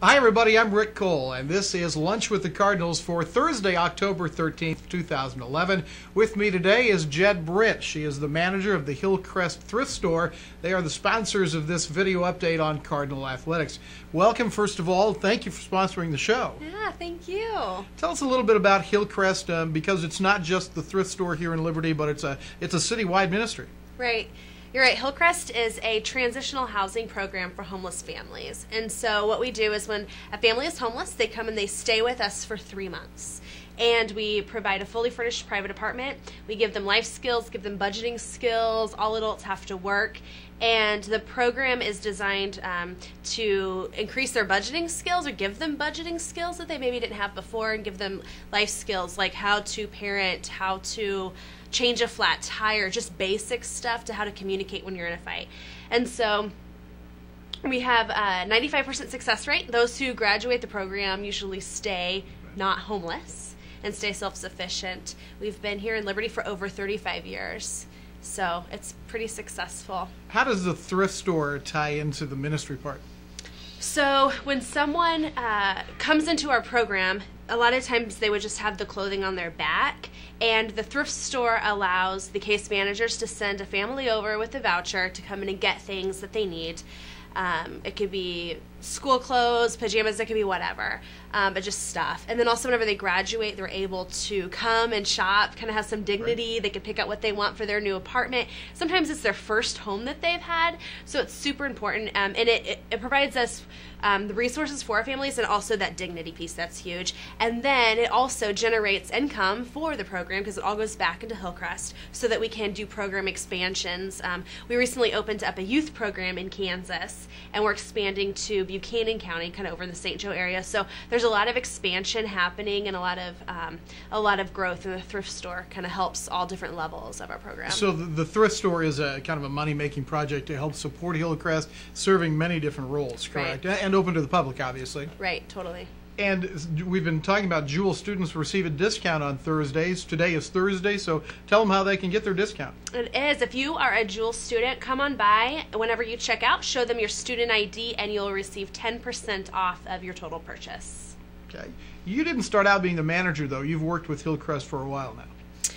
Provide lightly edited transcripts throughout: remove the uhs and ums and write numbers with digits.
Hi everybody, I'm Rick Cole, and this is Lunch with the Cardinals for Thursday, October 13th, 2011. With me today is Britt. She is the manager of the Hillcrest Thrift Store. They are the sponsors of this video update on Cardinal Athletics. Welcome, first of all. Thank you for sponsoring the show. Yeah, thank you. Tell us a little bit about Hillcrest, because it's not just the thrift store here in Liberty, but it's a citywide ministry. Right. You're right. Hillcrest is a transitional housing program for homeless families. And so what we do is when a family is homeless, they come and they stay with us for 3 months. And we provide a fully furnished private apartment. We give them life skills, give them budgeting skills. All adults have to work. And the program is designed to increase their budgeting skills or give them budgeting skills that they maybe didn't have before, and give them life skills like how to parent, how to change a flat tire, just basic stuff to how to communicate when you're in a fight. And so we have a 95% success rate. Those who graduate the program usually stay not homeless and stay self-sufficient. We've been here in Liberty for over 35 years. So it's pretty successful. How does the thrift store tie into the ministry part? So when someone comes into our program, a lot of times they would just have the clothing on their back, and the thrift store allows the case managers to send a family over with a voucher to come in and get things that they need. It could be school clothes, pajamas, it could be whatever, but just stuff. And then also whenever they graduate, they're able to come and shop, kind of have some dignity. Right. They can pick out what they want for their new apartment. Sometimes it's their first home that they've had, so it's super important. And it provides us the resources for our families, and also that dignity piece, that's huge. And then it also generates income for the program because it all goes back into Hillcrest so that we can do program expansions. We recently opened up a youth program in Kansas, and we're expanding to Buchanan County, kind of over in the St. Joe area. So there's a lot of expansion happening and a lot of growth, and the thrift store kind of helps all different levels of our program. So the thrift store is a kind of a money-making project to help support Hillcrest, serving many different roles, correct? Right. And open to the public, obviously. Right, totally. And we've been talking about Jewel students receive a discount on Thursdays. Today is Thursday, so tell them how they can get their discount. It is. If you are a Jewel student, come on by. Whenever you check out, show them your student ID, and you'll receive 10% off of your total purchase. Okay. You didn't start out being the manager, though. You've worked with Hillcrest for a while now.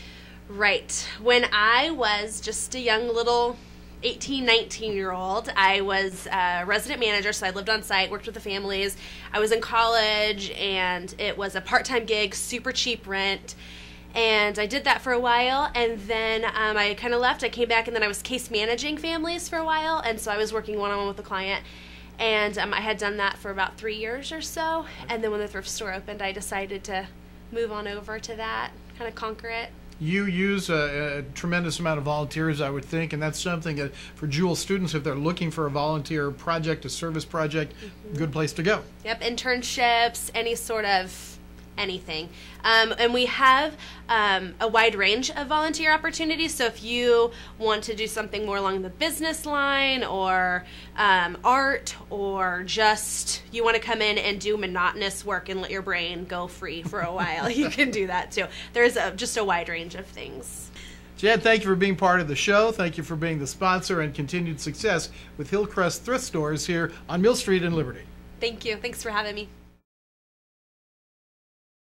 Right. When I was just a young little 18, 19-year-old. I was a resident manager, so I lived on site, worked with the families. I was in college, and it was a part-time gig, super cheap rent. And I did that for a while, and then I kind of left. I came back, and then I was case managing families for a while, and so I was working one-on-one with the client. And I had done that for about 3 years or so. And then when the thrift store opened, I decided to move on over to that, kind of conquer it. You use a tremendous amount of volunteers, I would think, and that's something that for Jewel students, if they're looking for a volunteer project, a service project, good place to go. Yep, internships, any sort of anything. And we have a wide range of volunteer opportunities, so if you want to do something more along the business line, or art, or just you want to come in and do monotonous work and let your brain go free for a while, you can do that too. There's just a wide range of things. Jed, thank you for being part of the show. Thank you for being the sponsor, and continued success with Hillcrest Thrift Stores here on Mill Street in Liberty. Thank you. Thanks for having me.